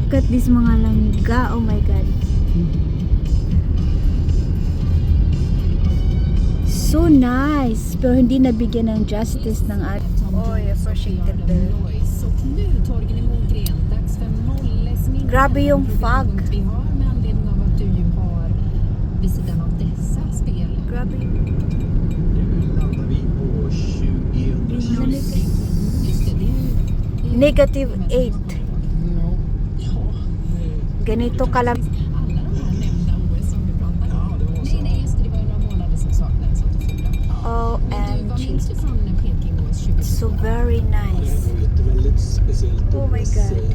Look at this mga langga. Oh my god. So nice. Pero hindi nabigyan ng justice ng ating. Oh, appreciated there. Grabe yung fog. Grabe yung -8. Ganito kalam. OMG. So very nice. Oh my god.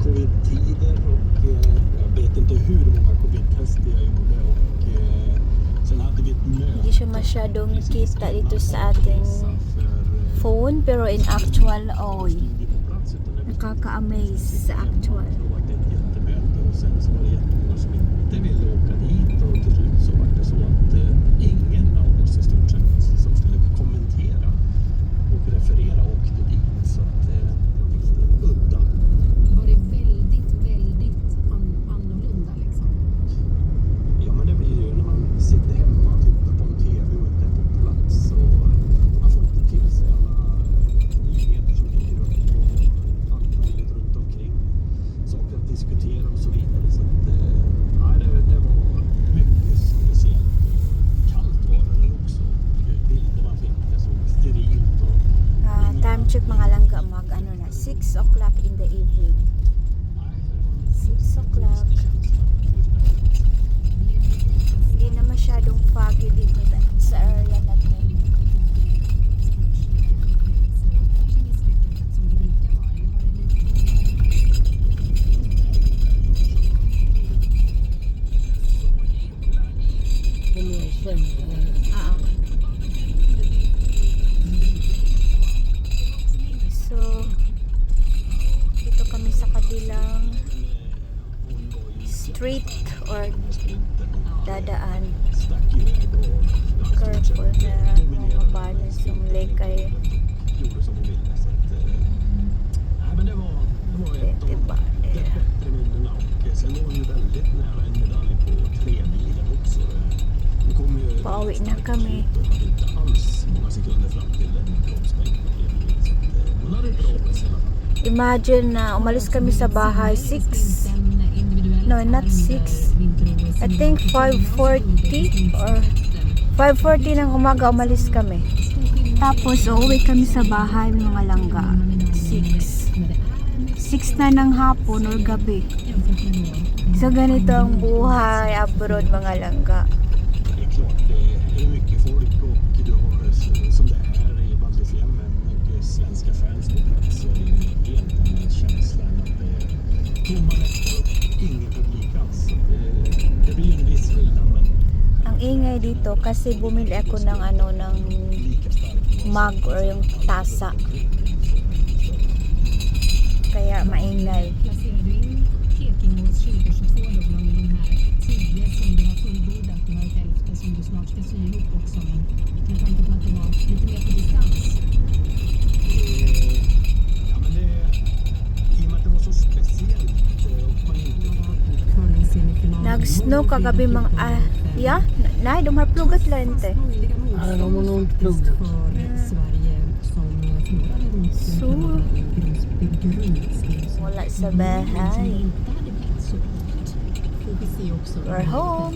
Covid-tider och jag vet inte hur många covid-tester jag gjorde och sen hade vi ett möte. Hindi siya masyadong kita dito sa ating phone pero in actual, oy. Nakaka-amaze sa actual. Det var ett jättemöte och sen så var det jättemånga som inte ville åka dit och till slut så var det så att ingen av oss i stort sett som skulle kommentera och referera åkte dit så att jag tyckte det var udda. Var det väldigt annorlunda liksom? Ja men det blir ju när man sitter hemma och tittar på en TV och inte är på plats och man får inte till sig alla nyheter som dyker upp och allt möjligt runt omkring. Saker att diskutera och så vidare. Så att, nej, det var mycket speciellt. Kallt var det också. Bilder man fick, det såg sterilt och Time check mga langga mag ano na 6 o'clock in the evening. 6 o'clock. Hindi na masyadong foggy dito sa area natin. So, dito kami sa kabilang street or dadaan. Careful na mga banis yung lake ay gjorde som hon ville. Så att, nej, men det var ett av de bättre minnena och sen var hon ju väldigt nära en medalj på 3-milen också. Hon kom ju pauwi na kami. och hade inte alls många sekunder fram till en bromsbänk på 3-milen. Så att, hon hade ett bra race i alla fall. Imagine na umalis kami sa bahay 6. No, not 6. I think 5:40 or 5:40 ng umaga umalis kami. Tapos uuwi kami sa bahay mga langga 6 na ng hapon or gabi. So ganito ang buhay abroad mga langga. Det är klart, det är mycket folk och du har som det är i Valdefjäll med mycket svenska fans på plats så är det en helt annan känsla än att det är tomma läktar och ingen publik alls. Så det blir en viss skillnad men Ang ingay dito kasi bumili ako ng ano ng lika stark. mug or yung tasa. Kaya maingay. Placerar du in Pekingås 2022 då bland de här 10 som du har fullbordat, du har ett 11:e som du snart ska sy ihop också, men med tanke på att det var lite mer på distans. Ja men det, i och med att det var så speciellt och man inte Nag-snow kagabi mga ja, nej, de har pluggat lente. Nej, de har nog inte pluggat. So, wala sa bahay. We're home.